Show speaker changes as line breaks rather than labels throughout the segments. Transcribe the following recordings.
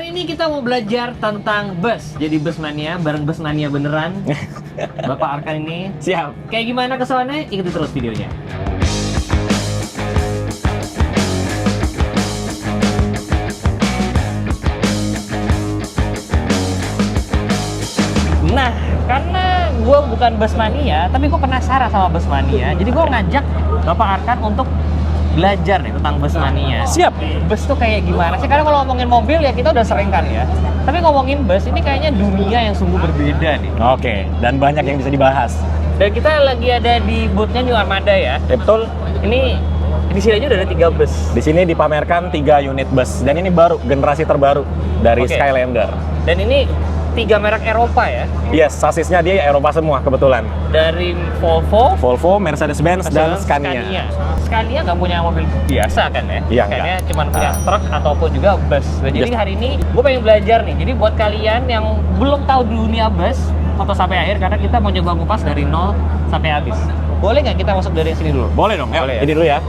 Kali ini kita mau belajar tentang bus. Jadi bus mania, bareng bus mania beneran. Bapak Arkan ini.
Siap.
Kayak gimana keseruannya? Ikuti terus videonya. Nah, karena gue bukan bus mania, tapi gue penasaran sama bus mania. Jadi gue ngajak Bapak Arkan untuk belajar nih tentang bus mania.
Siap.
Bus tuh kayak gimana sih? Karena kalau ngomongin mobil ya kita udah sering kan ya. Tapi ngomongin bus ini kayaknya dunia yang sungguh berbeda nih.
Oke, dan banyak yang bisa dibahas.
Dan kita lagi ada di boothnya New Armada ya.
Ya, betul.
Ini di sini aja udah ada 3 bus.
Di sini dipamerkan 3 unit bus dan ini baru, generasi terbaru dari
Oke.
Skylander.
Dan ini 3 merek Eropa ya.
Yes, sasisnya dia Eropa semua kebetulan.
Dari Volvo,
Mercedes-Benz, dan Scania.
Scania nggak punya mobil biasa kan ya?
Iya,
Scania
nggak.
cuma punya truk ataupun juga bus. Nah, jadi
Yes.
hari ini gue pengen belajar nih. Jadi buat kalian yang belum tahu dunia bus, foto sampai akhir karena kita mau coba ngupas dari nol sampai habis. Boleh nggak kita masuk dari sini dulu?
Boleh dong,
Boleh ya?
Ini dulu ya.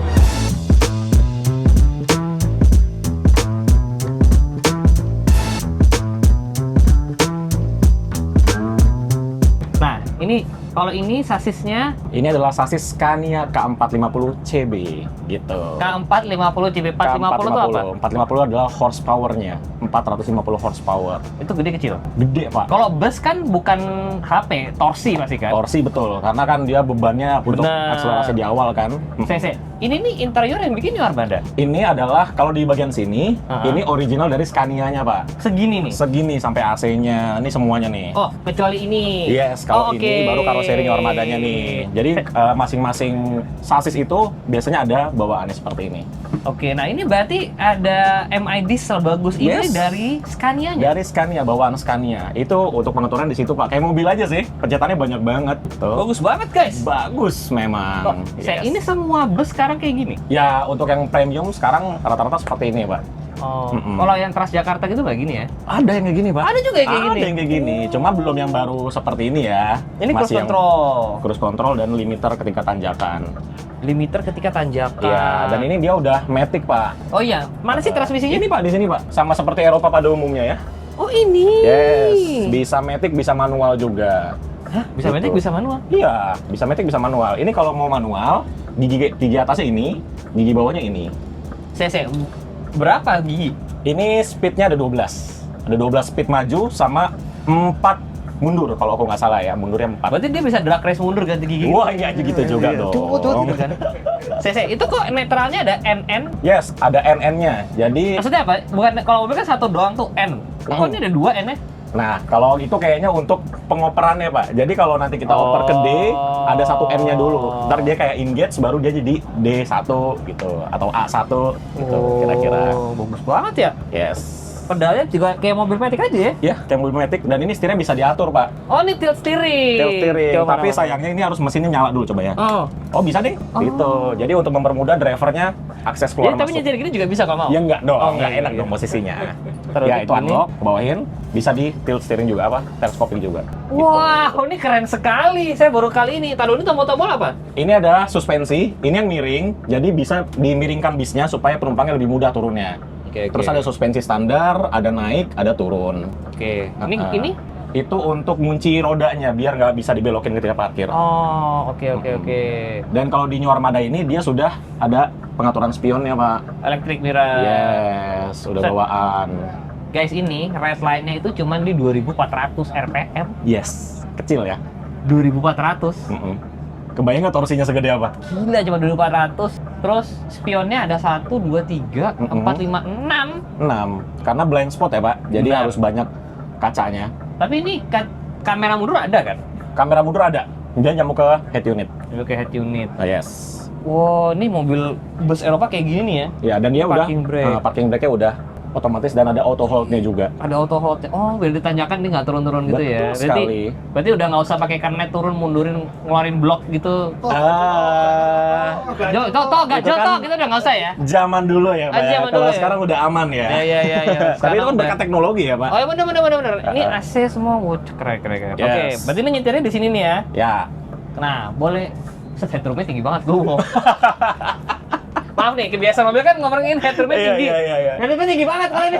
Nah, ini kalau ini sasisnya
Ini adalah sasis Scania K450 CB gitu.
K450 CB 450 itu apa?
450 adalah horsepower-nya, 450 horsepower.
Itu gede kecil.
Gede, Pak.
Kalau bus kan bukan HP, torsi masih kan?
Torsi betul, karena kan dia bebannya untuk
Benar.
akselerasi di awal kan.
CC. Ini nih interior yang bikin New Armada.
Ini adalah kalau di bagian sini,
Uh-huh.
ini original dari Scania-nya, Pak.
Segini nih.
Segini sampai AC-nya, ini semuanya nih.
Oh, kecuali ini.
Yes, kalau
Oh, oke.
ini baru karoseri New Armadanya nih. Jadi masing-masing sasis itu biasanya ada bawaannya seperti ini.
Oke, nah ini berarti ada MI diesel bagus ini
Yes.
dari Scania-nya.
Dari Scania, bawaan Scania. Itu untuk pengaturan di situ, Pak. Kayak mobil aja sih, pencetannya banyak banget. Tuh.
Bagus banget, guys.
Bagus memang.
Oh, saya ini semua bus sekarang kayak gini.
Ya, untuk yang premium sekarang rata-rata seperti ini, Pak.
Oh,
Mm-mm.
kalau yang Transjakarta gitu nggak gini ya?
Ada yang kayak gini, Pak.
Ada juga yang kayak gini?
Ada yang kayak gini. Cuma belum yang baru seperti ini ya.
Ini cruise
Masih yang
control.
cruise control dan limiter ketika tanjakan.
Limiter ketika tanjakan.
Iya, dan ini dia udah matic, Pak.
Oh iya, mana sih transmisinya?
Ini, Pak, di sini, Pak. Sama seperti Eropa pada umumnya ya.
Oh ini.
Yes, bisa matic, bisa manual juga.
Hah? Bisa
Gitu.
matic, bisa manual?
Iya, bisa matic, bisa manual. Ini kalau mau manual, gigi atasnya ini, gigi bawahnya ini.
CC, berapa gigi?
Ini speednya ada 12. Ada 12 speed maju sama 4 mundur kalau aku nggak salah ya. Mundurnya 4.
Berarti dia bisa drag race mundur ganti gigi?
Wah, iya gitu juga dong.
Cut gitu kan. CC, itu kok netralnya ada NN?
Yes, ada NN-nya. Jadi,
Maksudnya apa? Bukan, kalau mobil kan satu doang tuh N. Kok ini ada 2 N-nya?
nah kalau itu kayaknya untuk pengoperannya, Pak. Jadi kalau nanti kita oper ke D, ada satu N-nya dulu. Ntar dia kayak engage, baru dia jadi D1 gitu. Atau A1 gitu, kira-kira.
Oh, bagus banget ya.
Yes.
Pedalnya juga kayak mobil matic aja ya?
Ya, kayak mobil matic. Dan ini setirnya bisa diatur, Pak.
Oh, ini tilt steering.
Tilt steering.
Coba
Tapi
mana?
sayangnya ini harus mesinnya nyala dulu, coba ya.
Oh.
Oh, bisa deh. Gitu. Jadi untuk mempermudah drivernya akses
Ya,
keluar
tapi
masuk.
nyetir gini juga bisa kalau mau?
Ya enggak dong,
Oh,
enggak
enggak,
enak
iya.
dong posisinya.
Terus
Ya itu
ini?
unlock, bawain, bisa di tilt steering juga apa, teleskoping juga.
Wah, ini keren sekali. Saya baru kali ini. Taruh ini tombol-tombol apa?
Ini ada suspensi, ini yang miring, jadi bisa dimiringkan bisnya supaya penumpangnya lebih mudah turunnya.
Oke,
Terus ada suspensi standar, ada naik, ada turun.
Oke. Ini
Nah,
ini?
itu untuk ngunci rodanya biar nggak bisa dibelokin ketika parkir.
Oh, oke oke
Mm-mm.
oke.
Dan kalau di New Armada ini dia sudah ada pengaturan spionnya, Pak.
Electric mirror.
Yes, udah
Set.
bawaan.
Guys, ini red line-nya itu cuma di 2400 RPM.
Yes, kecil ya.
2400.
Mm-mm. Kebayang nggak torsinya segede apa?
Gila, cuma 2400. Terus spionnya ada 1 2 3 4 5 6.
6, karena blind spot ya, Pak. Jadi
Benar.
harus banyak kacanya.
Tapi ini kamera mundur ada kan?
Kamera mundur ada. Dia nyambung ke head unit.
Oke, head unit.
Nah, yes.
Wow, ini mobil bus Eropa kayak gini nih ya.
Ya, dan dia
Parking brake.
parking brake-nya udah otomatis dan ada auto hold-nya juga.
Ada auto hold. Oh, biar ditanjakan dia nggak turun-turun gitu ya.
Betul sekali.
Berarti udah nggak usah pakai karnet turun mundurin ngeluarin blok gitu. Jo, toh, gajol
kan
toh, kita udah nggak usah ya.
Zaman dulu ya, Pak.
Ah, zaman
Kalau
dulu ya.
sekarang udah aman ya.
Ya.
Tapi itu kan
Sekarang
berkat teknologi ya, Pak.
Oh, ya bener. Ini AC semua, keren.
Yes.
Oke, berarti ini nyetirnya di sini nih ya.
Ya.
Nah, boleh. Set headroomnya tinggi banget gue mau. Maaf nih, kebiasaan mobil kan ngomongin headroomnya tinggi.
Iya.
Headroomnya tinggi banget kalau ini.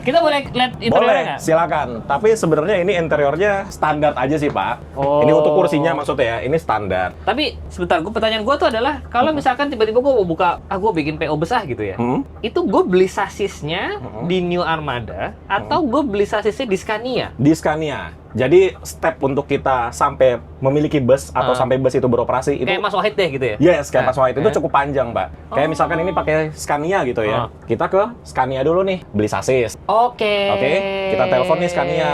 Kita boleh lihat interiornya
Boleh,
nggak?
silakan. Tapi sebenarnya ini interiornya standar aja sih, Pak.
Oh.
Ini untuk kursinya maksudnya ya, ini standar.
Tapi sebentar, pertanyaan gue tuh adalah kalau misalkan tiba-tiba gue mau buka, gue bikin PO besar gitu ya. Itu gue beli sasisnya di New Armada atau gue beli sasisnya di Scania?
Di Scania. Jadi step untuk kita sampai memiliki bus atau sampai bus itu beroperasi itu
Kayak Mas Wahid deh gitu ya?
yes, kayak Mas Wahid itu cukup panjang, Pak. Kayak misalkan ini pakai Scania gitu ya. Kita ke Scania dulu nih, beli sasis.
Oke.
Oke, kita telepon nih Scania.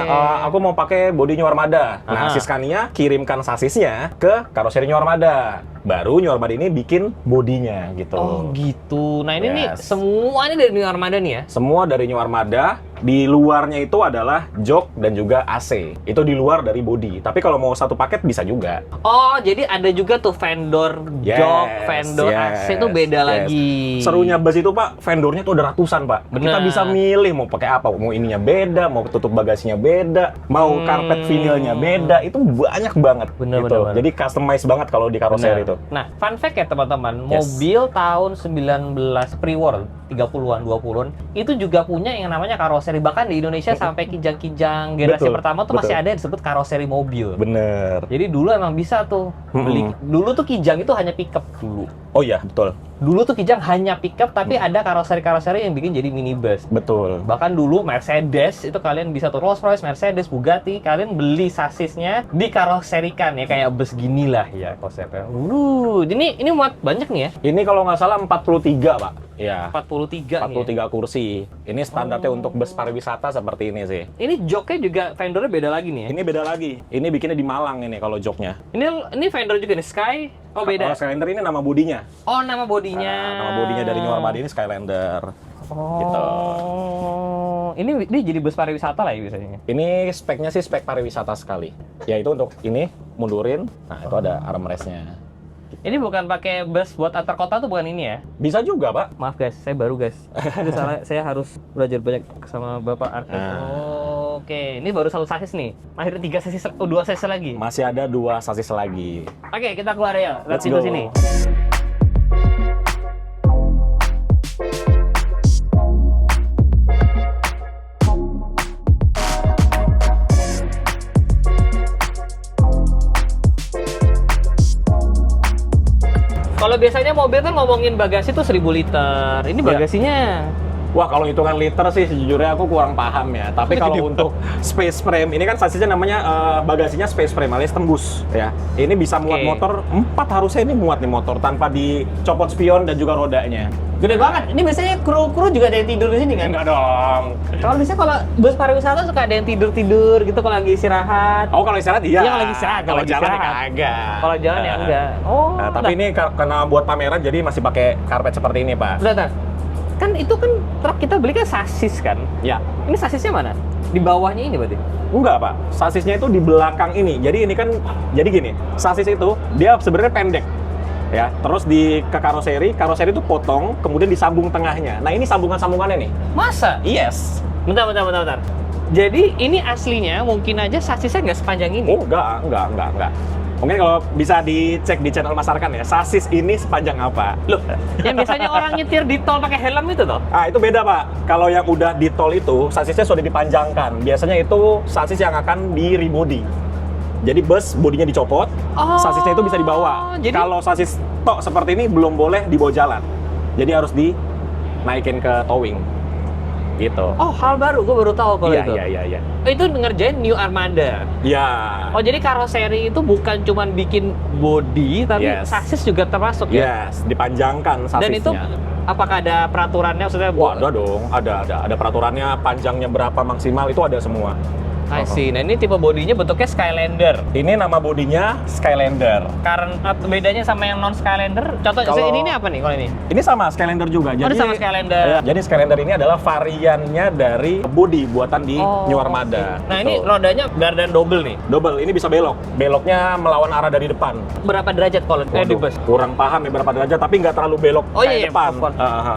Aku mau pakai bodi New Armada. Nah, si Scania kirimkan sasisnya ke karoseri New Armada. Baru New Armada ini bikin bodinya gitu.
Oh gitu. Nah ini nih
Yes.
semuanya dari New Armada nih ya?
Semua dari New Armada. Di luarnya itu adalah jok dan juga AC. Itu di luar dari bodi. Tapi kalau mau satu paket bisa juga.
Oh, jadi ada juga tuh vendor jok, vendor AC itu beda lagi.
Serunya bus itu, Pak, vendornya tuh ada ratusan, Pak.
Benar.
Kita bisa milih mau pakai apa. Mau ininya beda, mau tutup bagasinya beda, mau karpet vinilnya beda. Itu banyak banget.
Benar,
gitu.
benar.
Jadi customize banget kalau di karoseri itu.
Nah, fun fact ya teman-teman,
Yes.
mobil tahun 19 pre-war 30-an, 20-an itu juga punya yang namanya karoseri. Bahkan di Indonesia sampai kijang-kijang generasi
Betul,
pertama tuh masih
betul.
ada yang disebut karoseri mobil.
Bener.
Jadi dulu emang bisa tuh beli. Dulu tuh kijang itu hanya pickup dulu.
Oh iya, betul.
Dulu tuh kijang hanya pickup tapi ada karoseri-karoseri yang bikin jadi minibus.
Betul.
Bahkan dulu Mercedes itu kalian bisa tuh Rolls-Royce, Mercedes, Bugatti, kalian beli sasisnya dikaroserikan ya kayak bus gini lah ya konsepnya. Ini muat banyak nih ya.
Ini kalau nggak salah 43, Pak. Iya.
43 nih.
43 kursi. Ini standarnya untuk bus pariwisata seperti ini sih.
Ini joknya juga vendornya beda lagi nih ya.
Ini beda lagi. Ini bikinnya di Malang ini kalau joknya.
Ini vendor juga nih Sky. Oh beda.
Kalau Skylander ini nama bodinya.
Oh nama bodinya.
Nama bodinya dari New Armada ini Skylander.
Oh.
Gitu.
Ini jadi bus pariwisata lah ya biasanya.
Ini speknya sih spek pariwisata sekali. Yaitu untuk ini mundurin. Nah, itu ada armrestnya.
Ini bukan pakai bus buat antar kota tuh bukan ini ya?
Bisa juga, Pak.
Maaf guys, saya baru guys. Itu salah, saya harus belajar banyak sama Bapak Arke. Oke, ini baru satu sasis nih. Masih ada 3 sasis, 2 sasis lagi.
Masih ada 2 sasis lagi.
Oke, kita keluar ya. Lihat
Let's
pintu
go.
sini. Kalau biasanya mobil kan ngomongin bagasi tuh 1000 liter. Ini bagasinya
Wah, kalau hitungan liter sih sejujurnya aku kurang paham ya. Tapi kalau untuk space frame, ini kan sasisnya namanya bagasinya space frame alias tembus ya. Ini bisa muat motor 4 harusnya ini muat nih motor tanpa dicopot spion dan juga rodanya.
gede banget. Ini biasanya kru juga ada yang tidur di sini kan?
Enggak dong.
Kalau biasanya kalau bus pariwisata suka ada yang tidur gitu kalau lagi istirahat.
Oh, kalau istirahat iya.
Iya, kalau lagi istirahat,
Kalau
kalau
jalan ya
istirahat.
kagak.
Kalau jalan ya enggak. Oh.
Nah, tapi ini karena buat pameran jadi masih pakai karpet seperti ini, Pak.
Bentar. Kan itu kan truk kita beli kan sasis kan?
Ya.
Ini sasisnya mana? Di bawahnya ini berarti?
Enggak, Pak. Sasisnya itu di belakang ini. Jadi ini kan jadi gini. Sasis itu dia sebenarnya pendek. Ya, terus ke karoseri itu potong, kemudian disambung tengahnya. Nah, ini sambungan-sambungannya nih.
Masa?
Yes.
Bentar. Jadi ini aslinya mungkin aja sasisnya nggak sepanjang ini.
Oh, enggak. Mungkin kalau bisa dicek di channel Mas Arkan ya, sasis ini sepanjang apa?
Loh, yang biasanya orang nyetir di tol pakai helm itu toh?
Ah, itu beda, Pak. Kalau yang udah di tol itu, sasisnya sudah dipanjangkan. Biasanya itu sasis yang akan di rebody. Jadi bus bodinya dicopot, sasisnya itu bisa dibawa.
Jadi
kalau sasis tok seperti ini belum boleh dibawa jalan. Jadi harus dinaikin ke towing. Gitu.
Oh, hal baru, gue baru tahu kalau itu.
Iya.
Itu ngerjain New Armada.
Iya.
Oh, jadi karoseri itu bukan cuma bikin body, tapi sasis juga termasuk ya?
Yes, dipanjangkan sasisnya.
Dan itu apakah ada peraturannya? Maksudnya,
wah, ada dong, ada peraturannya, panjangnya berapa maksimal, itu ada semua.
I see. Nah, ini tipe bodinya bentuknya Skylander.
Ini nama bodinya Skylander.
Karena bedanya sama yang non Skylander, contoh ini apa nih kalau ini?
Ini sama Skylander juga.
Jadi sama Skylander.
Ya, jadi Skylander ini adalah variannya dari bodi buatan di New Armada.
Nah, ini rodanya gardan double nih.
Double, ini bisa belok. Beloknya melawan arah dari depan.
Berapa derajat kalau di bus?
Kurang paham ya berapa derajat, tapi nggak terlalu belok kayak depan.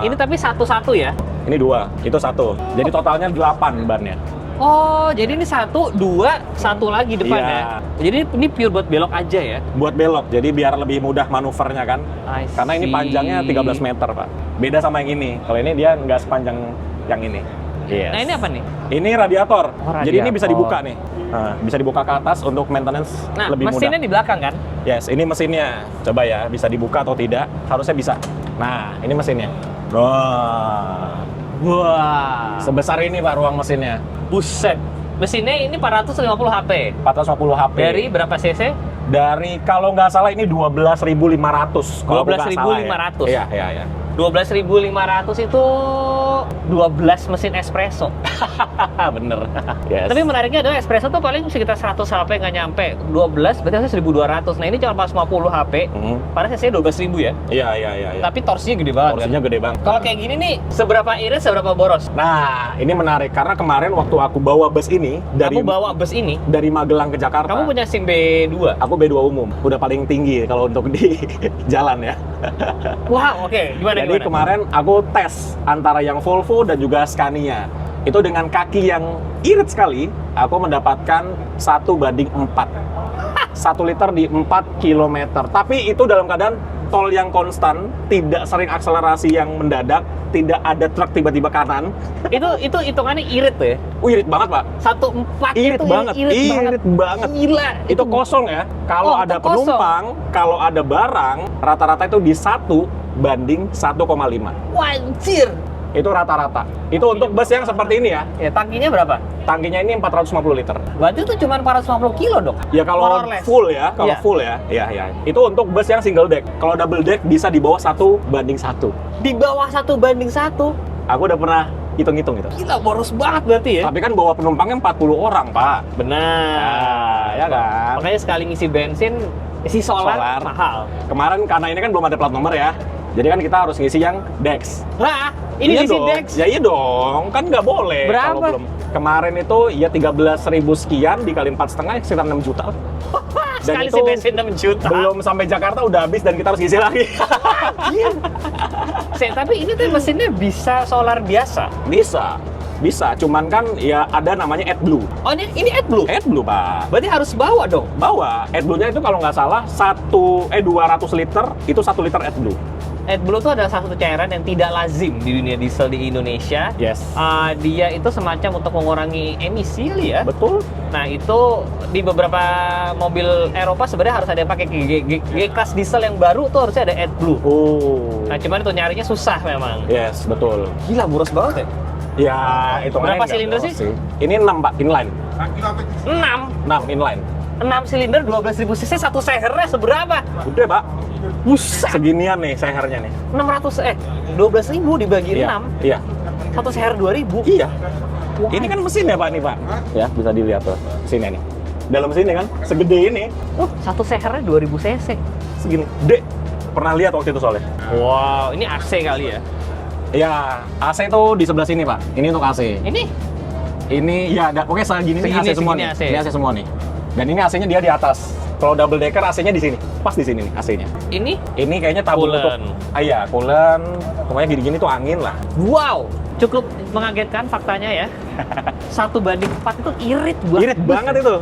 Ini tapi satu-satu ya?
Ini 2, itu 1. Jadi totalnya 8 bannya.
Oh, jadi ini 1, 2, 1 lagi depan
Iya.
ya. Jadi ini pure buat belok aja ya.
Buat belok, jadi biar lebih mudah manuvernya kan.
I
Karena ini
see.
panjangnya 13 meter, Pak. Beda sama yang ini. Kalau ini dia nggak sepanjang yang ini. Yes.
Nah, ini apa nih?
Ini radiator.
Oh,
Jadi ini bisa
radiator.
dibuka nih. Nah, bisa dibuka ke atas untuk maintenance
Nah,
lebih mudah.
mesinnya di belakang kan?
Yes, ini mesinnya. Coba ya, bisa dibuka atau tidak? Harusnya bisa. Nah, ini mesinnya. Wah,
Wah.
sebesar ini Pak ruang mesinnya.
Buset. Mesinnya ini 450 HP.
450 HP.
Dari berapa cc?
Dari kalau nggak salah ini 12.500. Kalau aku nggak salah
12.500.
ya. Iya, iya.
12.500 itu 12 mesin espresso.
Bener. Yes.
Tapi menariknya adalah espresso tuh paling sekitar 100 HP nggak nyampe. 12 berarti harusnya 1.200. Nah, ini cuma 450 HP. Padahal cc 12.000 ya.
Iya, iya, iya.
Tapi torsinya gede banget.
Porsinya gede banget.
Kalau kayak gini nih, seberapa irit, seberapa boros?
Nah, ini menarik karena kemarin waktu aku bawa bus ini dari
Kamu bawa bus ini,
dari Magelang ke Jakarta.
kamu punya SIM B2.
Aku B2 umum, udah paling tinggi kalau untuk di jalan ya.
Wow, oke. Gimana,
Jadi
gimana?
kemarin aku tes antara yang Volvo dan juga Scania. Itu dengan kaki yang irit sekali, aku mendapatkan 1:4. 1 liter di 4 km. Tapi itu dalam keadaan tol yang konstan, tidak sering akselerasi yang mendadak, tidak ada truk tiba-tiba kanan.
Itu hitungannya irit tuh ya.
Irit banget, Pak.
1.4
Irit
itu
banget, irit banget.
Gila.
Itu kosong ya. Kalau
Oh,
ada
itu kosong.
penumpang, kalau ada barang, rata-rata itu di 1:1,5.
Wajir.
Itu rata-rata. Itu untuk bus yang seperti ini ya.
Ya, tangkinya berapa?
Tangkinya ini 450 liter.
Berarti itu cuma 450 kilo dong?
Ya kalau
More or less.
full ya, kalau
Iya.
full ya. Iya, iya. Itu untuk bus yang single deck. Kalau double deck bisa di bawah 1:1.
Di bawah 1:1.
Aku udah pernah hitung-hitung itu.
Gila, boros banget berarti ya?
Tapi kan bawa penumpangnya 40 orang, Pak.
Benar.
Nah, ya kan?
Makanya sekali ngisi bensin, isi solar. Mahal.
Kemarin karena ini kan belum ada plat nomor ya. Jadi kan kita harus ngisi yang Dex.
Lah, ini
Iya
isi
dong.
Dex.
Ya iya dong, kan nggak boleh
Berapa?
kalau belum. Kemarin itu ya 13.000 sekian dikali 4,5 sekitar 6 juta.
Sekali
itu
isi bensin 6 juta.
Belum sampai Jakarta udah habis dan kita harus ngisi lagi.
Tapi ini tuh mesinnya bisa solar biasa.
Bisa. Bisa, cuman kan ya ada namanya AdBlue.
Oh, ini AdBlue?
AdBlue, Pak.
Berarti harus bawa dong?
Bawa. AdBlue-nya itu kalau nggak salah 200 liter, itu 1 liter AdBlue.
AdBlue itu adalah salah satu cairan yang tidak lazim di dunia diesel di Indonesia.
Yes.
Dia itu semacam untuk mengurangi emisi kali ya.
Betul.
Nah, itu di beberapa mobil Eropa sebenarnya harus ada yang pakai G-Class diesel yang baru tuh harusnya ada AdBlue.
Oh.
Nah, cuman itu nyarinya susah memang.
Yes, betul.
Gila, boros banget ya?
Ya, itu
Berapa silinder sih?
Ini 6, Pak, inline.
6
inline.
silinder 12.000 cc, satu sehernya seberapa?
Gede, Pak.
Buset.
Seginian nih sehernya nih.
12.000 dibagi
Iya.
6.
Iya.
Satu seher 2.000.
Iya. Ini kan mesin ya, Pak, nih, Pak. Ya, bisa dilihat tuh. Sini nih. Dalam sini kan segede ini,
Satu sehernya 2.000 cc.
segini. Gede. Pernah lihat waktu itu soalnya.
Wow, ini AC kali ya?
Ya, AC itu di sebelah sini, Pak. Ini untuk AC. Ini ya, pokoknya segini nih AC semua
segini
nih.
AC.
Ini AC semua nih. Dan ini AC-nya dia di atas. Kalau double decker AC-nya di sini. Pas di sini nih AC-nya. Ini kayaknya tabung
Coolant.
untuk iya, coolant. Pokoknya gini-gini tuh angin lah.
Wow, cukup mengagetkan faktanya ya. 1:4 itu irit banget.
Irit banget itu.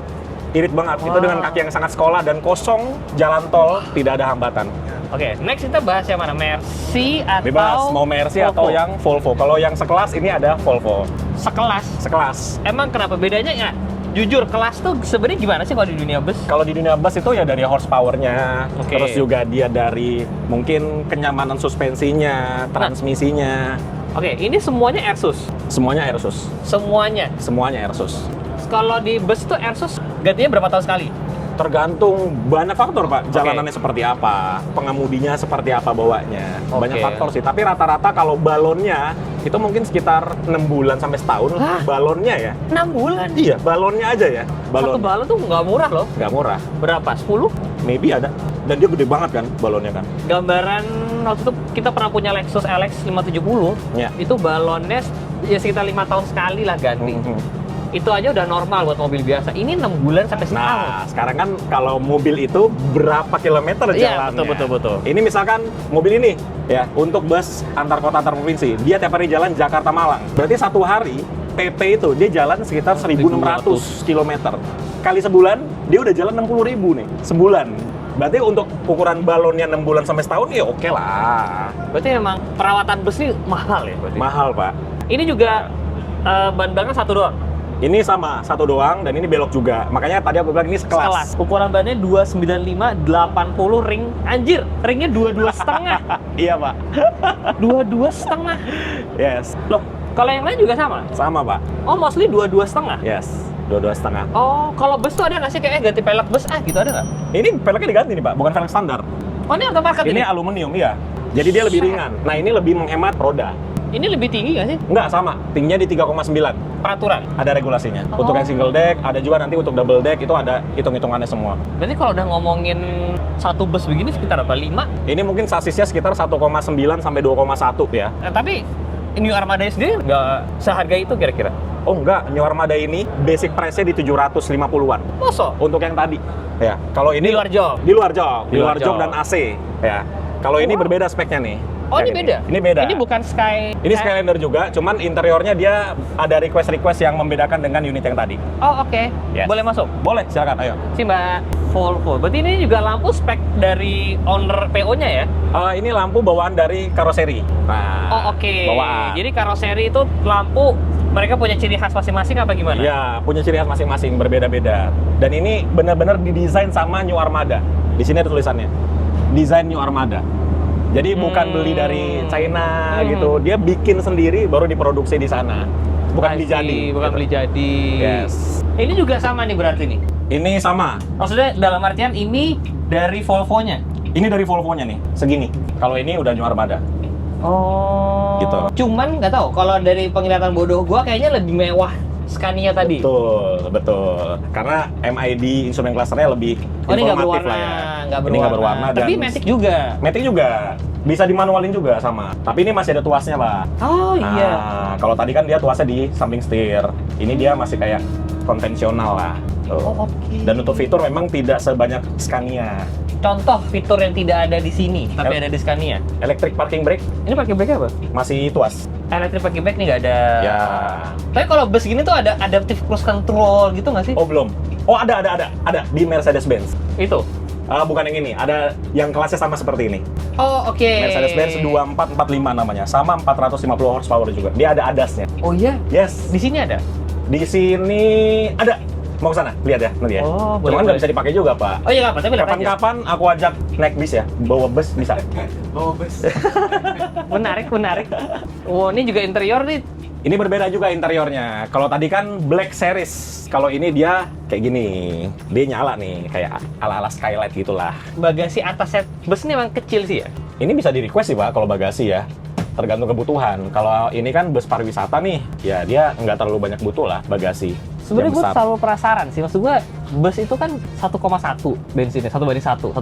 Irit banget. Itu
Wow.
dengan kaki yang sangat sekolah dan kosong, jalan tol, tidak ada hambatan.
Oke, next kita bahas yang mana? Mercy atau
Bebas, mau Mercy
Volvo?
atau yang Volvo. Kalau yang sekelas ini ada Volvo.
Sekelas.
Sekelas.
Emang kenapa bedanya ya? Jujur, kelas tuh sebenarnya gimana sih kalau di dunia bus?
Kalau di dunia bus itu ya dari horsepower-nya,
Oke.
terus juga dia dari mungkin kenyamanan suspensinya, transmisinya,
Oke, ini semuanya Airsus.
semuanya Airsus.
Semuanya.
Semuanya Airsus.
Kalau di bus itu Airsus gantinya berapa tahun sekali?
Tergantung banyak faktor, Pak.
Oke.
Jalanannya seperti apa, pengemudinya seperti apa bawanya.
Oke.
Banyak faktor sih. Tapi rata-rata kalau balonnya itu mungkin sekitar 6 bulan sampai setahun.
Hah?
Balonnya ya.
6 bulan.
Iya, balonnya aja ya.
Satu
Balon.
balon tuh nggak murah loh.
Nggak murah.
Berapa? 10?
Maybe ada. Dan dia gede banget kan balonnya kan.
Gambaran waktu itu kita pernah punya Lexus LX 570.
Ya.
Itu balonnya ya sekitar 5 tahun sekali lah ganti. Itu aja udah normal buat mobil biasa. Ini 6 bulan sampai setahun.
Nah, sekarang kan kalau mobil itu berapa kilometer
Iya,
jalannya?
betul.
Ini misalkan mobil ini ya untuk bus antar kota antar provinsi, dia tiap hari jalan Jakarta Malang. Berarti satu hari PP itu dia jalan sekitar 1.600 km. Kali sebulan dia udah jalan 60.000 nih sebulan. Berarti untuk ukuran balonnya 6 bulan sampai setahun ya oke lah.
Berarti memang perawatan bus ini mahal ya berarti?
Mahal, Pak.
Ini juga ban-bannya satu doang?
Ini sama, satu doang, dan ini belok juga. Makanya tadi aku bilang ini sekelas.
Ukuran bannya 295 80 ring. Anjir, ringnya 22,5.
Iya, Pak.
22,5.
Yes.
Loh, kalau yang lain juga sama?
Sama, Pak.
Oh, mostly 22,5?
Yes. 22,5.
Oh, kalau bus tuh ada nggak sih kayak ganti pelek bus gitu ada nggak?
Ini peleknya diganti nih, Pak. Bukan velg standar.
Oh, ini aftermarket
Ini aluminium, iya. Jadi dia lebih ringan. Nah, ini lebih menghemat roda.
Ini lebih tinggi nggak sih?
Enggak, sama. Tingginya di 3,9.
Peraturan?
Ada regulasinya.
Oh.
Untuk yang single deck, ada juga nanti untuk double deck, itu ada hitung-hitungannya semua.
Berarti kalau udah ngomongin satu bus begini sekitar apa? 5?
Ini mungkin sasisnya sekitar 1,9 sampai 2,1 ya.
Tapi New Armada sendiri nggak seharga itu kira-kira?
Oh enggak, New Armada ini basic price-nya di 750-an.
Masa?
Untuk yang tadi. Ya, kalau ini
Di luar jok?
Di luar jok. Di luar
Di luar
jok
jok.
dan AC. Ya. Kalau ini berbeda speknya nih.
Oh,
Yang
ini beda?
Ini beda.
Ini bukan Sky...
Ini Skylander juga, cuman interiornya dia ada request-request yang membedakan dengan unit yang tadi.
Oh, oke.
Yes.
Boleh masuk?
Boleh, silakan, ayo.
Si Mbak Volvo. Berarti ini juga lampu spek dari owner PO-nya ya?
Ini lampu bawaan dari karoseri. Nah,
Oh, oke.
Bawaan.
Jadi karoseri itu lampu mereka punya ciri khas masing-masing apa gimana?
Ya, punya ciri khas masing-masing, berbeda-beda. Dan ini benar-benar didesain sama New Armada. Di sini ada tulisannya. Desain New Armada. Jadi bukan beli dari China gitu. Dia bikin sendiri baru diproduksi di sana. Bukan beli jadi.
Bukan
gitu.
beli jadi.
Yes.
Ini juga sama nih berarti nih?
Ini sama.
Maksudnya dalam artian ini dari Volvo-nya?
Ini dari Volvo-nya nih, segini. Kalau ini udah New Armada.
Oh.
Gitu.
Cuman nggak tahu kalau dari penglihatan bodoh gua kayaknya lebih mewah Scania tadi.
Betul, betul. Karena MID instrumen clusternya lebih
Oh, ini nggak
informatif
berwarna,
lah ya.
nggak
Ini nggak berwarna.
Tapi
dan
Matic juga.
Matic juga. Bisa dimanualin juga sama. Tapi ini masih ada tuasnya, Pak.
Oh iya.
Nah, kalau tadi kan dia tuasnya di samping setir. Ini dia masih kayak konvensional lah. Tuh.
Oh, oke.
Dan untuk fitur memang tidak sebanyak Scania.
Contoh fitur yang tidak ada di sini, tapi ada di Scania.
Electric parking brake
Ini parking brake apa?
masih tuas.
Electric parking brake nih nggak ada.
Ya.
Tapi kalau bus gini tuh ada adaptive cruise control gitu nggak sih?
Oh, belum. Oh, ada di Mercedes-Benz.
Itu.
Bukan yang ini, ada yang kelasnya sama seperti ini.
Oh, oke.
Mercedes-Benz 2445 namanya, sama 450 horsepower juga. Dia ada ADAS-nya.
Oh iya?
Yes.
Di sini ada?
Di sini ada. Mau ke sana? Lihat ya, nanti ya.
Oh,
Cuman
boleh.
nggak bisa dipakai juga, Pak.
Oh iya, apa? Tapi lihat aja.
Kapan-kapan aku ajak naik bis ya, bawa bus bisa.
Bawa bus.
Menarik, menarik. Oh, ini juga interior nih.
Ini berbeda juga interiornya. Kalau tadi kan Black Series, kalau ini dia kayak gini. Dia nyala nih, kayak ala-ala skylight gitulah.
Bagasi atasnya bus ini emang kecil sih ya?
Ini bisa di request sih, Pak, kalau bagasi ya. Tergantung kebutuhan. Kalau ini kan bus pariwisata nih, ya dia nggak terlalu banyak butuh lah bagasi.
Sebenarnya
Yang
gue
besar.
selalu penasaran sih, maksud gue bus itu kan 1,1 bensinnya, 1:1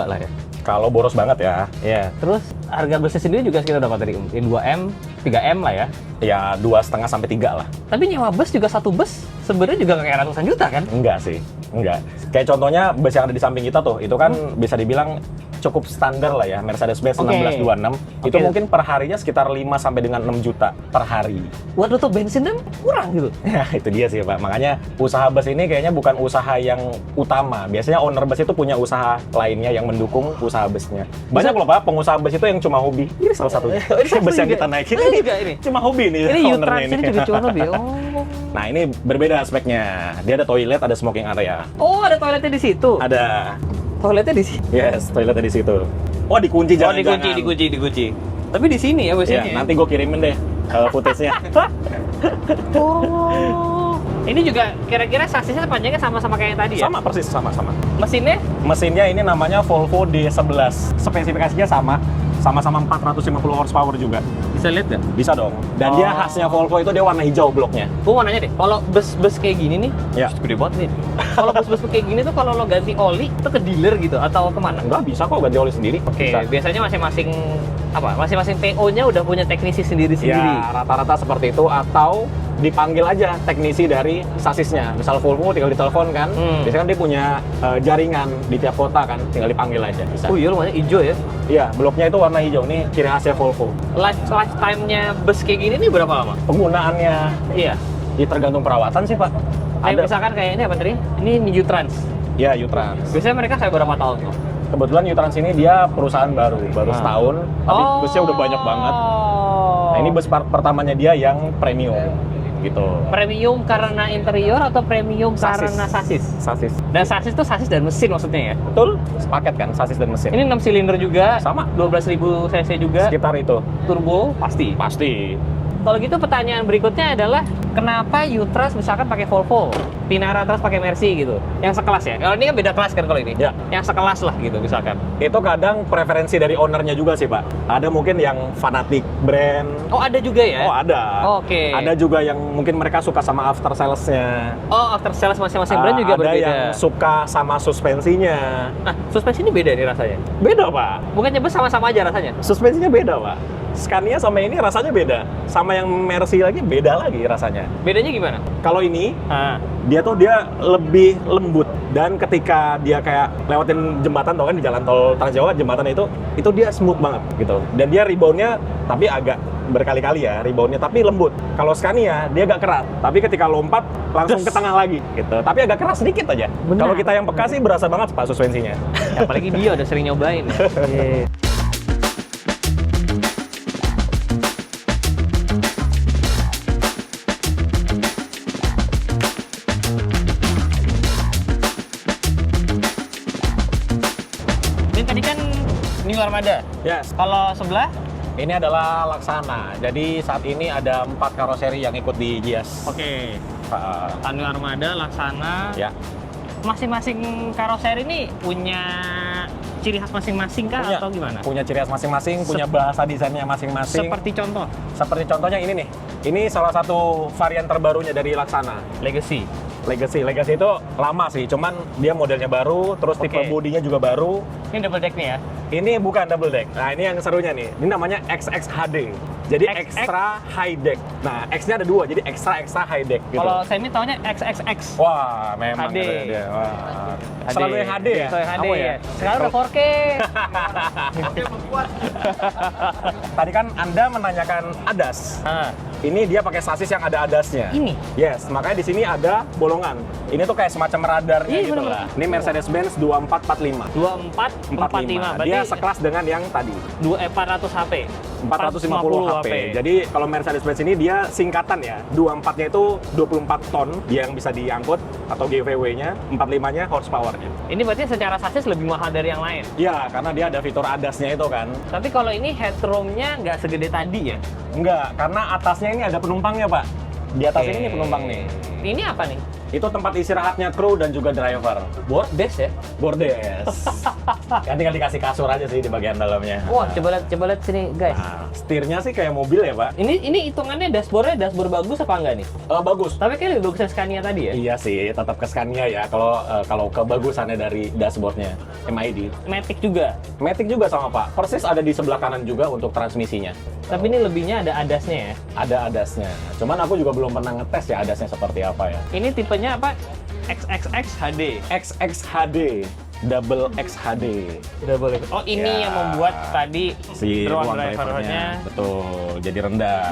lah ya.
Kalau boros banget ya,
Iya. Terus harga busnya sendiri juga sekitar berapa tadi? 2M, 3M lah ya.
ya 2,5 sampai 3 lah.
Tapi nyewa bus juga satu bus sebenarnya juga kayak ratusan juta kan?
Enggak sih, enggak. Kayak contohnya bus yang ada di samping kita tuh, itu kan bisa dibilang cukup standar lah ya, Mercedes-Benz
Oke.
1626. Itu
Oke.
mungkin per harinya sekitar 5 sampai dengan 6 juta per hari.
Waduh tuh bensinnya kurang gitu.
Ya, itu dia sih, Pak. Makanya usaha bus ini kayaknya bukan usaha yang utama. Biasanya owner bus itu punya usaha lainnya yang mendukung usaha busnya. Banyak loh, Pak, pengusaha bus itu yang cuma hobi. Ini salah satunya.
Oh, ini
Bus yang
juga.
kita naikin
Oh, ini juga ini.
cuma hobi nih
Ini
ownernya
U-Trans ini juga cuma lebih. Oh.
Nah, ini berbeda speknya. Dia ada toilet, ada smoking area.
Oh, ada toiletnya di situ.
Ada.
Toiletnya di sini.
Yes, toiletnya di situ. Oh, dikunci
Oh,
jangan-jangan.
dikunci. Tapi di sini ya
Ya,
biasanya.
nanti gue kirimin deh footage-nya.
Oh. Ini juga kira-kira saksisnya panjangnya sama-sama kayak yang tadi ya?
Sama persis, sama-sama.
Mesinnya?
Mesinnya ini namanya Volvo D11. Spesifikasinya sama-sama 450 horsepower juga.
Bisa lihat nggak?
Bisa dong. Dan dia
Oh.
khasnya Volvo itu dia warna hijau bloknya.
Gue mau nanya deh, kalau bus-bus kayak gini nih,
Ya.
gede banget nih. Kalau bus-bus kayak gini tuh kalau lo ganti oli itu ke dealer gitu atau kemana?
Enggak, bisa kok ganti oli sendiri.
Oke,
Bisa.
biasanya masing-masing masing-masing PO-nya udah punya teknisi sendiri-sendiri.
Ya, rata-rata seperti itu atau dipanggil aja teknisi dari sasisnya. Misal Volvo tinggal ditelepon kan. Biasanya kan dia punya jaringan di tiap kota kan, tinggal dipanggil aja bisa.
Oh iya, lumayan hijau ya.
Iya, bloknya itu warna hijau. Ini ciri khasnya Volvo.
Lifetime-nya bus kayak gini nih berapa lama?
Penggunaannya
Iya.
Ya tergantung perawatan sih Pak.
Kayak misalkan kayak ini apa tadi? Ini U-Trans.
Ya U-Trans.
Biasanya mereka kayak berapa tahun tuh?
Kebetulan U-Trans ini dia perusahaan baru setahun, tapi busnya udah banyak banget. Nah ini bus pertamanya dia yang premium gitu.
Premium karena interior atau premium
Sasis.
karena sasis?
Sasis.
Dan sasis itu sasis dan mesin maksudnya ya?
Betul, sepaket kan sasis dan mesin.
Ini 6 silinder juga,
Sama.
12.000 cc juga,
Sekitar itu.
turbo pasti.
Pasti.
Kalau gitu pertanyaan berikutnya adalah kenapa U-Trans misalkan pakai Volvo, Pinara Trans pakai Mercy gitu, yang sekelas ya? Kalau ini kan beda kelas kan kalau ini?
Ya.
Yang sekelas lah gitu misalkan.
Itu kadang preferensi dari ownernya juga sih Pak. Ada mungkin yang fanatik brand.
Oh ada juga ya?
Oh ada.
Oke.
Ada juga yang mungkin mereka suka sama after sales-nya.
Oh after sales masing-masing brand juga
ada
berbeda.
yang suka sama suspensinya.
Nah suspensi ini beda nih rasanya?
Beda Pak.
Bukannya bus sama-sama aja rasanya?
Suspensinya beda Pak. Scania sama ini rasanya beda. Sama yang Mercy lagi beda lagi rasanya.
Bedanya gimana?
Kalau ini
Ah.
dia lebih lembut, dan ketika dia kayak lewatin jembatan tau kan di jalan tol Trans Jawa, jembatan itu dia smooth banget gitu. Dan dia reboundnya tapi agak berkali-kali ya reboundnya, tapi lembut. Kalau Scania dia agak keras, tapi ketika lompat langsung ke tengah lagi gitu. Tapi agak keras sedikit aja.
Benar.
Kalau kita yang bekas sih berasa banget Pak suspensinya.
Ya, apalagi dia udah sering nyobain ya. Iya. Ini tadi kan New Armada.
Yes.
Kalau sebelah?
Ini adalah Laksana. Jadi saat ini ada 4 karoseri yang ikut di Gias.
Oke.
Uh,
New Armada, Laksana.
ya.
Masing-masing karoseri ini punya ciri khas masing-masing kah
Punya.
atau gimana?
Punya ciri khas masing-masing, punya bahasa desainnya masing-masing.
Seperti contoh
Seperti contohnya ini nih. Ini salah satu varian terbarunya dari Laksana.
Legacy.
Legacy itu lama sih, cuman dia modelnya baru, terus tipe
Oke.
bodinya juga baru.
Ini double deck nih ya.
Ini bukan double deck. Nah, ini yang serunya nih. Ini namanya XXHD. Jadi
XX?
extra high deck. Nah, X-nya ada 2, jadi extra high deck gitu.
Kalau semi taunya XXX.
Wah, memang
HD.
kata dia. Wah. Selalu yang HD ya?
Selalu yang HD
Kamu
ya. Sekarang udah 4K.
Tadi kan Anda menanyakan ADAS.
Ah,
Ini dia pakai sasis yang ada ADAS-nya.
ini.
Yes, makanya di sini ada bolongan. Ini tuh kayak semacam radarnya
Iya,
gitu
bener.
lah. Ini Mercedes-Benz 2445.
2445. Berarti
Dia sekelas dengan yang tadi.
400 HP.
450 HP. Jadi kalau Mercedes-Benz ini dia singkatan ya. 24-nya itu 24 ton dia yang bisa diangkut atau GVW-nya, 45-nya horsepower-nya.
Ini berarti secara sasis lebih mahal dari yang lain.
Iya, karena dia ada fitur ADAS-nya itu kan.
Tapi kalau ini headroom-nya nggak segede tadi ya?
Enggak, karena atasnya ini ada penumpangnya, Pak. Di atas ini penumpang nih.
Ini apa nih?
Itu tempat istirahatnya kru dan juga driver.
Board base ya?
Bordes. Kan tinggal dikasih kasur aja sih di bagian dalamnya.
Wah, coba lihat sini guys.
Nah, setirnya sih kayak mobil ya, Pak.
Ini hitungannya dashboard bagus apa enggak nih?
Bagus.
Tapi kayak lebih bagusnya Scania tadi ya?
Iya sih, tetap ke Scania ya. Kalau kebagusannya dari dashboardnya MID.
Matic juga.
Matic juga sama Pak. Persis ada di sebelah kanan juga untuk transmisinya.
Tapi ini lebihnya ada ADAS-nya ya?
Ada ADAS-nya. Cuman aku juga belum pernah ngetes ya ADAS-nya seperti apa ya.
Ini tipenya apa? XXX HD.
XXHD, double XHD.
Oh, ini
Ya.
yang membuat tadi
Si
ruang
ruang
drivernya.
drivernya. Betul, jadi rendah.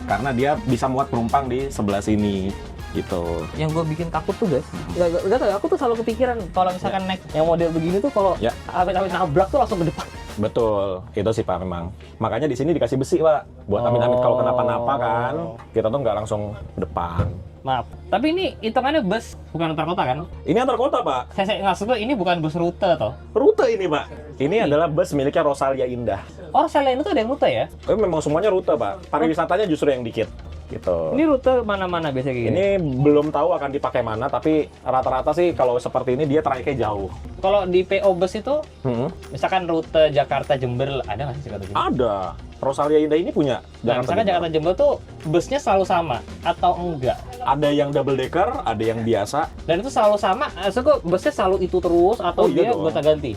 Karena dia bisa muat penumpang di sebelah sini. Gitu.
Yang gue bikin takut tuh guys, gak tau, aku tuh selalu kepikiran kalau misalkan naik yang model begini tuh kalau
Ya.
amit-amit nabrak tuh langsung ke depan.
Betul, itu sih Pak memang. Makanya di sini dikasih besi Pak, buat amit-amit kalau kenapa-napa kan, kita tuh nggak langsung ke depan.
Maaf, tapi ini hitungannya bus bukan antar kota kan?
Ini antar kota Pak,
Saya maksud gue ini bukan bus rute toh.
rute ini Pak. Ini adalah bus miliknya Rosalia Indah.
Oh, selain itu ada yang rute ya?
Tapi memang semuanya rute Pak, pariwisatanya justru yang dikit. Gitu.
Ini rute mana-mana biasanya kayak gini?
Ini belum tahu akan dipakai mana, tapi rata-rata sih kalau seperti ini dia trayeknya jauh.
Kalau di PO bus itu,
Hmm.
misalkan rute Jakarta Jember, ada nggak sih Jakarta Jember?
Ada. Rosalia Indah ini punya.
Nah, misalkan Jakarta Jember tuh busnya selalu sama atau enggak?
Ada yang double decker, ada yang biasa.
Dan itu selalu sama, maksud gue busnya selalu itu terus atau
Oh, iya
dia
dong.
gonta-ganti?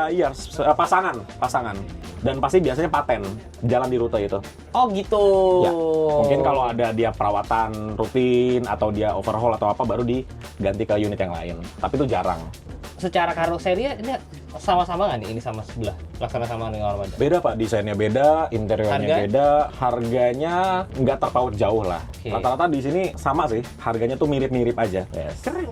Iya, pasangan. Dan pasti biasanya paten jalan di rute itu.
Oh gitu.
Ya, mungkin kalau ada dia perawatan rutin atau dia overhaul atau apa baru diganti ke unit yang lain. Tapi itu jarang.
secara karoseri ini sama-sama nggak nih ini sama sebelah? Laksana sama Neo Armada?
Beda Pak, desainnya beda, interiornya
Harga?
beda, harganya nggak terpaut jauh lah.
Oke.
Rata-rata di sini sama sih, harganya tuh mirip-mirip aja. Yes.
Keren.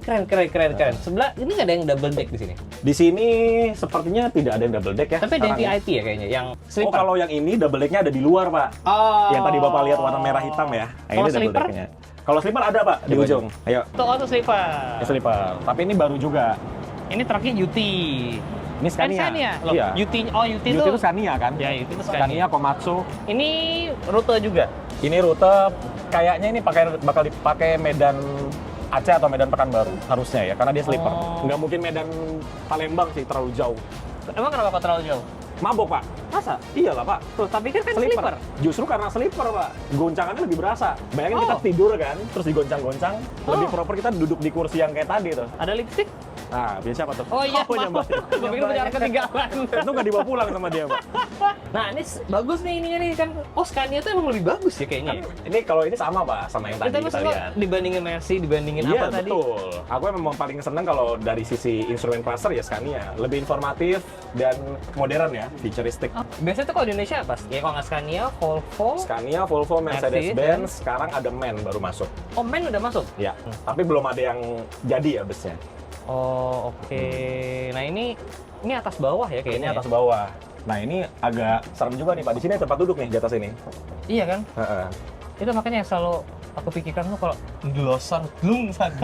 Sebelah ini nggak ada yang double deck di sini.
Di sini sepertinya tidak ada yang double deck ya.
Tapi ada yang
sekarang ya.
VIP ya kayaknya, yang
Oh,
sleeper.
kalau yang ini double decknya ada di luar Pak.
Oh.
Yang tadi Bapak lihat warna merah hitam ya. Nah,
Kalau
ini double
sleeper?
decknya. Kalau sleeper ada Pak di
Coba,
ujung. Ayo,
Tuh auto sleeper.
ini sleeper. Tapi ini baru juga.
Ini truknya UT.
Ini Scania.
Loh,
Iya.
UT
UT
itu.
itu Scania kan?
Ya, UT itu
Scania,
Scania.
Komatsu.
Ini rute juga.
Ini rute kayaknya ini bakal dipakai Medan Aceh atau Medan Pekanbaru harusnya ya, karena dia sleeper.
Oh.
Nggak mungkin Medan Palembang sih, terlalu jauh.
Emang kenapa kok terlalu jauh?
Mabok Pak.
Masa?
Iyalah Pak.
Tuh, tapi kan sleeper.
Justru karena sleeper Pak, goncangannya lebih berasa. Bayangin kita
Oh.
tidur kan, terus digoncang-goncang, lebih
Oh.
proper kita duduk di kursi yang kayak tadi tuh.
Ada lipstick?
Nah, biasa apa tuh?
Oh iya,
Punya
maaf.
Mbak.
Gue pikir punya orang ketinggalan.
Itu nggak dibawa pulang sama dia Pak.
Nah, ini bagus nih ininya nih kan. Oh, Scania tuh emang lebih bagus ya kayaknya.
Kan ini kalau ini sama Pak, sama yang tadi
Tapi
kita
maksud lo
lihat.
dibandingin Mercy, dibandingin
Iya
apa tadi?
betul. Aku memang paling seneng kalau dari sisi instrumen cluster ya Scania. Lebih informatif dan modern ya, futuristik.
Oh, biasanya tuh kalau di Indonesia apa? Ya kalau nggak Scania, Volvo.
Scania, Volvo,
Mercedes,
Mercedes-Benz, sekarang ada MAN baru masuk.
Oh, Men udah masuk?
Ya, tapi belum ada yang jadi ya busnya.
Oh, oke. Nah, ini atas bawah ya kayaknya.
Ini atas bawah. Nah ini agak serem juga nih Pak. Di sini ada tempat duduk nih di atas ini.
Iya kan?
Heeh.
Itu makanya yang selalu aku pikirkan tuh kalau glosor glung sana.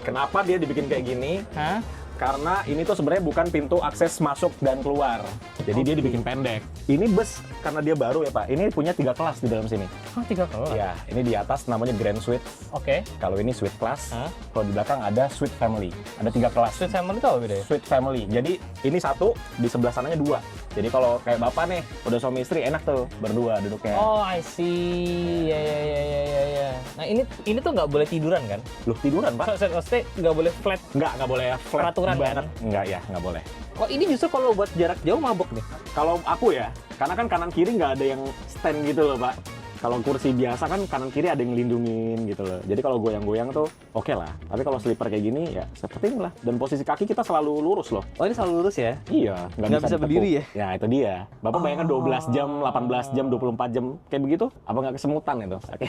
Kenapa dia dibikin kayak gini?
Hah?
Karena ini tuh sebenarnya bukan pintu akses masuk dan keluar. Jadi dia dibikin pendek. Ini bus karena dia baru ya Pak. Ini punya 3 kelas di dalam sini.
Oh, 3 kelas.
Ya, ini di atas namanya Grand Suite.
Oke.
Kalau ini Suite Class.
Hah?
Kalau di belakang ada Suite Family. Ada 3 kelas.
Sweet Family itu apa bedanya?
Suite Family. Jadi ini satu, di sebelah sananya 2. Jadi kalau kayak bapak nih, udah suami istri enak tuh berdua duduknya.
Oh, I see. Ya. Nah, ini tuh nggak boleh tiduran kan?
Loh tiduran Pak?
Maksudnya nggak boleh flat.
Nggak boleh flat
Peraturan,
banget.
kan?
Nggak ya, nggak boleh.
Kok ini justru kalau buat jarak jauh mabok nih?
Kalau aku ya, karena kan kanan kiri nggak ada yang stand gitu loh Pak. Kalau kursi biasa kan kanan kiri ada yang ngelindungin gitu loh. Jadi kalau goyang-goyang tuh oke lah. Tapi kalau sleeper kayak gini ya seperti inilah. Dan posisi kaki kita selalu lurus loh.
Oh, ini selalu lurus ya?
Iya,
Nggak bisa
ditekuk.
berdiri ya?
Ya itu dia. Bapak bayangkan 12 jam, 18 jam, 24 jam kayak begitu? Apa nggak kesemutan itu? Oke.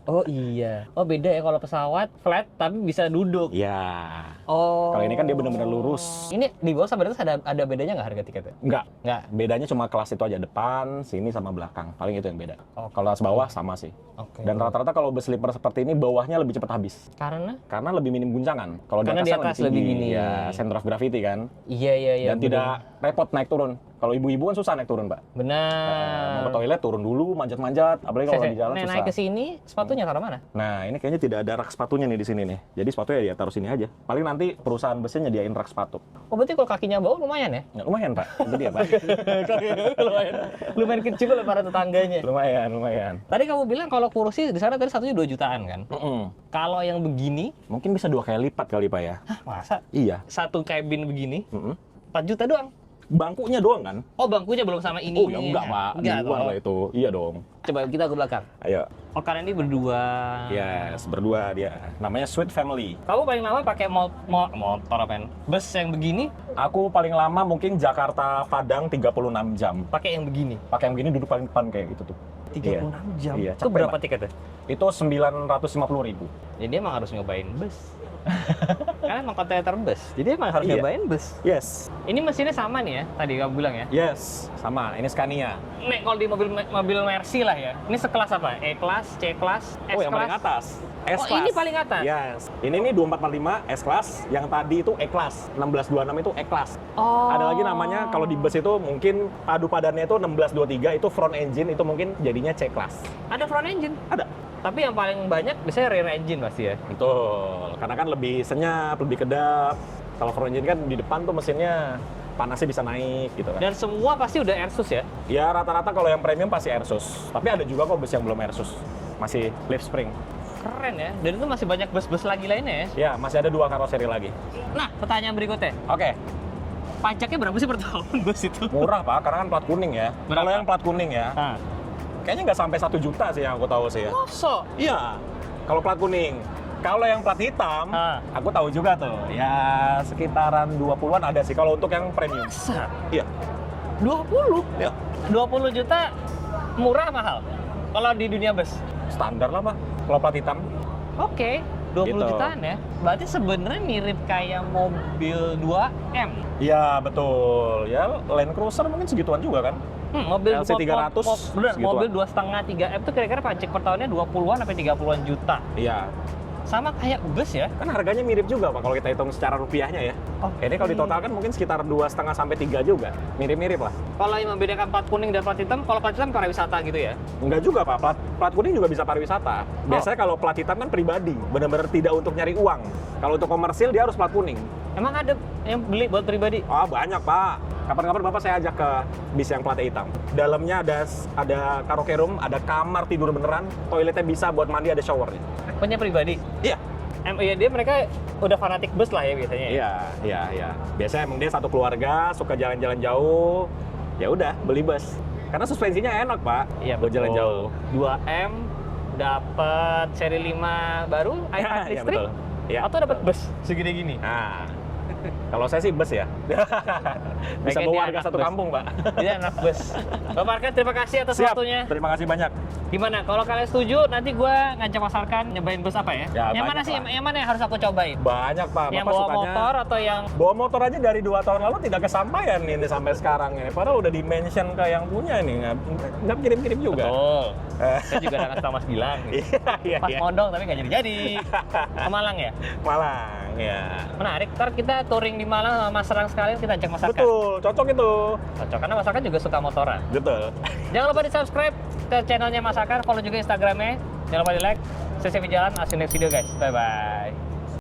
Oh iya. Oh beda ya kalau pesawat flat tapi bisa duduk.
Ya.
Oh.
Kalau ini kan dia benar-benar lurus.
Ini di bawah sampai atas ada bedanya nggak harga tiketnya?
Enggak.
Nggak.
Bedanya cuma kelas itu aja, depan, sini sama belakang. Paling itu yang beda.
Oh.
Kalau atas bawah sama sih.
Oke.
Dan rata-rata kalau bus sleeper seperti ini bawahnya lebih cepat habis.
Karena
Lebih minim guncangan. Kalau
Karena di
kan
atas lebih
tinggi.
minim.
Ya, center of gravity kan.
iya.
Dan tidak repot naik turun. Kalau ibu-ibu kan susah naik turun, Pak. Mau
Benar.
ke toilet turun dulu, manjat-manjat. Apalagi kalau di jalan susah.
Naik ke sini sepatunya taruh mana?
Nah, ini kayaknya tidak ada rak sepatunya nih di sini nih. Jadi sepatunya dia taruh sini aja. Paling nanti perusahaan busnya nyediain rak sepatu.
Oh berarti kalau kakinya bawah lumayan ya?
Ya, lumayan, Pak. Itu dia, Pak.
lumayan kecil lah para tetangganya.
lumayan.
Tadi kamu bilang kalau kursi di sana tadi satunya 2 jutaan kan?
Mm-mm.
Kalau yang begini,
Mungkin bisa 2 kali lipat kali, Pak ya.
hah masa?
Iya.
Satu cabin begini,
Mm-mm.
4 juta doang?
Bangkunya doang kan?
Oh bangkunya belum sama ini.
Oh ya enggak, Pak. Di
Enggak,
luar
toh.
lah itu. Iya dong.
Coba kita ke belakang.
Ayo.
Oh kalian ini berdua.
Yes, berdua dia. Namanya Sweet Family.
Kamu paling lama pakai motor apa? Bus yang begini,
Aku paling lama mungkin Jakarta Padang 36 jam.
pakai yang begini.
Pakai yang begini duduk paling depan kayak gitu tuh.
36 jam.
Iya,
Itu
capek,
berapa
Pak.
tiketnya?
Itu 950.000.
Jadi emang harus nyobain bus. Karena emang kontainer bus. Jadi emang harus
Iya.
nyobain bus.
Yes.
Ini mesinnya sama nih ya, tadi kamu bilang ya.
Yes, sama. Ini Scania.
Nek kalau di mobil Mercy lah ya. Ini sekelas apa? E-class, C-class, S-class.
Oh, yang paling atas.
Oh,
S-Class.
ini paling atas?
Yes. Ini nih 2445 S-Class. Yang tadi itu E-Class. 1626 itu E-Class.
Oh.
Ada lagi namanya, kalau di bus itu mungkin padu padannya itu 1623 itu front engine, itu mungkin jadinya C-Class.
Ada front engine.
Ada.
Tapi yang paling banyak biasanya rear engine pasti ya.
Betul. Karena kan lebih senyap, lebih kedap. Kalau front engine kan di depan tuh mesinnya panasnya bisa naik gitu kan.
Dan semua pasti udah Airsus ya.
Ya rata-rata kalau yang premium pasti Airsus. Tapi ada juga kok bus yang belum Airsus. Masih lift spring.
Keren ya. Dan itu masih banyak bus-bus lagi lainnya ya.
Ya, masih ada 2 karoseri lagi.
Nah, pertanyaan berikutnya.
Oke,
Pajaknya berapa sih per tahun bus itu?
murah Pak, karena kan plat kuning ya.
Berapa?
Kalau yang plat kuning ya,
Nah.
kayaknya nggak sampai 1 juta sih yang aku tahu sih ya.
Masa?
Iya, kalau plat kuning. Kalau yang plat hitam, aku tahu juga tuh. Ya sekitaran 20-an ada sih kalau untuk yang premium.
Masa?
Iya.
20?
Ya.
20 juta murah mahal? Kalau di dunia bus?
Standar lah, Pak. Kalau plat hitam.
Oke, 20
Gitu.
jutaan ya. Berarti sebenarnya mirip kayak mobil 2M.
Iya, betul. Ya Land Cruiser mungkin segituan juga kan.
Mobil
LC 300
bener,
segituan.
mobil 2,5 3M tuh kira-kira pajak per tahunnya 20-an sampai 30-an juta.
Iya.
Sama kayak bus ya.
Kan harganya mirip juga, Pak, kalau kita hitung secara rupiahnya ya. Ini kalau ditotalkan mungkin sekitar 2,5 sampai 3 juga. Mirip-mirip lah.
Kalau yang membedakan plat kuning dan plat hitam, kalau plat hitam pariwisata gitu ya.
Enggak juga, Pak. Plat kuning juga bisa pariwisata. Biasanya kalau plat hitam kan pribadi, benar-benar tidak untuk nyari uang. Kalau untuk komersil dia harus plat kuning.
Emang ada yang beli buat pribadi?
Oh, banyak, Pak. Kapan-kapan Bapak saya ajak ke bis yang platnya hitam. Dalamnya ada karaoke room, ada kamar tidur beneran, toiletnya bisa buat mandi, ada showernya.
Punya pribadi?
Iya.
Ya dia mereka udah fanatik bus lah ya biasanya.
Iya. Biasanya emang dia satu keluarga, suka jalan-jalan jauh. Ya udah, beli bus. Karena suspensinya enak, Pak.
Iya,
buat jalan jauh.
2M dapat seri 5 baru, i5
Iya,
listrik.
betul. Iya.
Atau dapat bus segede gini.
Nah, kalau saya sih bus ya. Bisa
Kayaknya
bawa
dia
warga
anak
satu
bus.
kampung, Pak.
Dia anak bus. Bapak Arkan, terima kasih atas
Siap.
waktunya.
Terima kasih banyak.
Gimana? Kalau kalian setuju, nanti gue ngajak Mas Arkan nyobain bus apa ya?
Ya,
yang mana
banyak
sih?
lah.
Yang mana yang harus aku cobain?
Banyak, Pak.
Yang
Bapak
bawa
sukanya
motor atau yang
bawa motor aja dari 2 tahun lalu tidak kesampaian ini sampai sekarang ini. Padahal udah di-mention ke yang punya ini. Nggak kirim-kirim juga.
betul? Saya juga udah ngasih tau Mas bilang.
Iya,
Pas modong tapi nggak jadi-jadi. Ke Malang ya?
Malang, ya.
Menarik. Ntar kita touring di Malang sama Mas Serang sekalian, kita ajak Mas Arkan.
Betul, cocok itu.
Cocok, karena Mas Arkan juga suka motoran.
Betul.
Jangan lupa di-subscribe ke channelnya Mas Arkan, follow juga Instagramnya. Jangan lupa di-like. Saya Sevi Jalan, see you next video guys. Bye-bye.